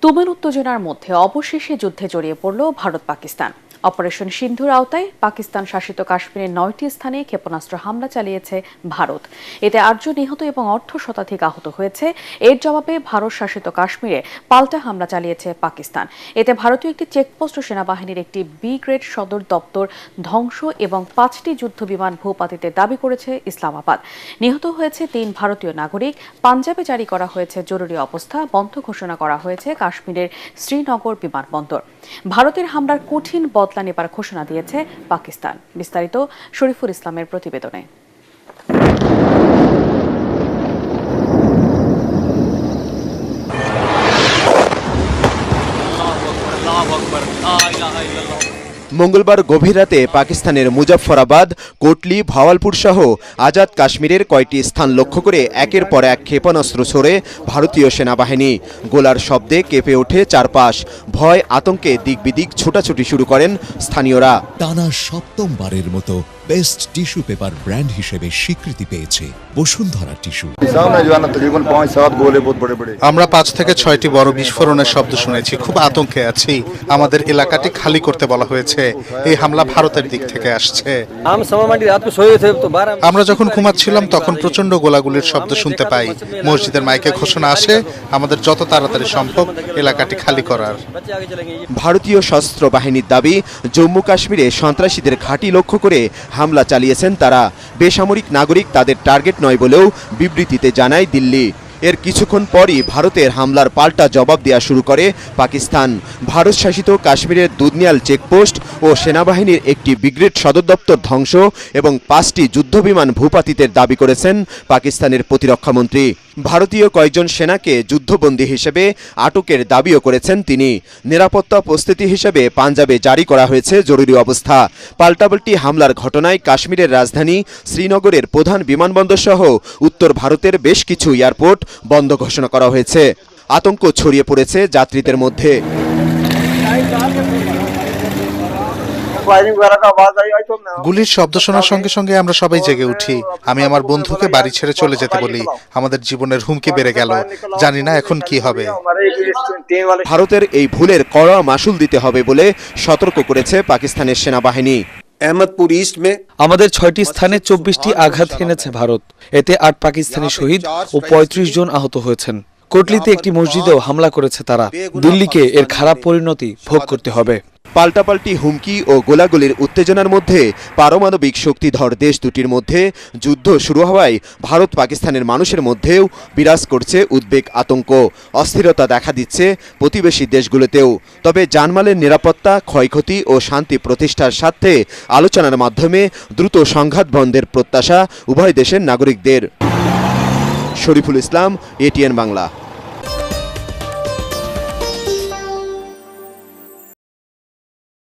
তুমুল উত্তেজনার মধ্যে অবশেষে যুদ্ধে জড়িয়ে পড়ল ভারত পাকিস্তান। অপারেশন সিন্ধুর আওতায় পাকিস্তান শাসিত কাশ্মীরের 9টি স্থানে ক্ষেপণাস্ত্র হামলা চালিয়েছে ভারত। এতে 8 জন নিহত এবং অর্ধশতাধিক আহত হয়েছে। এর জবাবে ভারত শাসিত কাশ্মীরে পাল্টা হামলা চালিয়েছে পাকিস্তান। এতে ভারতীয় একটি চেকপোস্ট ও সেনাবাহিনীর একটি বি গ্রেড সদর দপ্তর ধ্বংস এবং 5টি যুদ্ধ বিমান ভূপাতিতের দাবি করেছে ইসলামাবাদ। নিহত হয়েছে 3 ভারতীয় নাগরিক। পাঞ্জাবে জারি করা হয়েছে জরুরি অবস্থা, বন্ধ ঘোষণা করা হয়েছে কাশ্মীরের শ্রীনগর বিমানবন্দর। ভারতের হামলার কঠিন বদলা নেবার ঘোষণা দিয়েছে পাকিস্তান। বিস্তারিত শরীফুল ইসলামের প্রতিবেদনে। মঙ্গলবার গভীর রাতে পাকিস্তানের মুজফফরাবাদ, কোটলি, ভাওয়ালপুর সহ আজাদ কাশ্মীরের কয়েকটি স্থান লক্ষ্য করে একের পর এক ক্ষেপণাস্ত্র ছোড়ে ভারতীয় সেনাবাহিনী। গোলার শব্দে কেঁপে ওঠে চারপাশ। ভয় আতঙ্কে দিকবিদিক ছোটাছুটি শুরু করেন স্থানীয়রা। টানা সপ্তমবারের মতো বেস্ট টিস্যু পেপার ব্র্যান্ড হিসেবে স্বীকৃতি পেয়েছে বসুন্ধরা টিস্যু। আমরা 5 থেকে 6টি বড় বিস্ফোরণের শব্দ শুনেছি। খুব আতঙ্কে আছি। আমাদের এলাকাটি খালি করতে বলা হয়েছে। এই হামলা ভারতের দিক থেকে আসছে। আমরা যখন ঘুমাচ্ছিলাম তখন প্রচন্ড গোলাগুলির শব্দ শুনতে পাই। মসজিদের মাইকে ঘোষণা আসে আমাদের যত তাড়াতাড়ি সম্ভব এলাকাটি খালি করার। ভারতীয় সশস্ত্র বাহিনীর দাবি, জম্মু কাশ্মীরে সন্ত্রাসীদের ঘাঁটি লক্ষ্য করে হামলা চালিয়েছেন তারা। বেসামরিক নাগরিক তাদের টার্গেট নয় বলেও বিবৃতিতে জানায় দিল্লি। এর কিছুক্ষণ পরই ভারতের হামলার পাল্টা জবাব দেওয়া শুরু করে পাকিস্তান। ভারত শাসিত কাশ্মীরের দুধনিয়াল চেকপোস্ট ও সেনাবাহিনীর একটি ব্রিগেড সদর দপ্তর ধ্বংস এবং 5টি যুদ্ধবিমান ভূপাতিতের দাবি করেছেন পাকিস্তানের প্রতিরক্ষামন্ত্রী। ভারতীয় কয়েকজন সেনাকে যুদ্ধবন্দী হিসেবে আটকের দাবিও করেছেন তিনি। নিরাপত্তা প্রস্তুতি হিসেবে পাঞ্জাবে জারি করা হয়েছে জরুরি অবস্থা। পাল্টাপাল্টি হামলার ঘটনায় কাশ্মীরের রাজধানী শ্রীনগরের প্রধান বিমানবন্দর সহ উত্তর ভারতের বেশ কিছু এয়ারপোর্ট বন্ধ ঘোষণা করা হয়েছে। আতঙ্ক ছড়িয়ে পড়েছে যাত্রীদের মধ্যে। গুলির শব্দ শোনার সঙ্গে সঙ্গে আমরা সবাই জেগে উঠি। আমি আমার বন্ধুকে বাড়ি ছেড়ে চলে যেতে বলি। আমাদের জীবনের হুমকি বেড়ে গেল। জানি না এখন কি হবে। ভারতের এই ভুলের কড়া মাসুল দিতে হবে বলে সতর্ক করেছে পাকিস্তানের সেনাবাহিনী। আহমদপুর ইস্ট মে আমাদের 6টি স্থানে 24টি আঘাত হেনেছে ভারত। এতে 8 পাকিস্তানি শহীদ ও 35 জন আহত হয়েছেন। কোটলিতে একটি মসজিদেও হামলা করেছে তারা। দিল্লিকে এর খারাপ পরিণতি ভোগ করতে হবে। পাল্টাপাল্টি হুমকি ও গোলাগুলির উত্তেজনার মধ্যে পারমাণবিক শক্তিধর দেশ দুটির মধ্যে যুদ্ধ শুরু হওয়ায় ভারত পাকিস্তানের মানুষের মধ্যেও বিরাজ করছে উদ্বেগ, আতঙ্ক। অস্থিরতা দেখা দিচ্ছে প্রতিবেশী দেশগুলোতেও। তবে জানমালের নিরাপত্তা, ক্ষয়ক্ষতি ও শান্তি প্রতিষ্ঠার স্বার্থে আলোচনার মাধ্যমে দ্রুত সংঘাত বন্ধের প্রত্যাশা উভয় দেশের নাগরিকদের। শরীফুল ইসলাম, এটিএন বাংলা।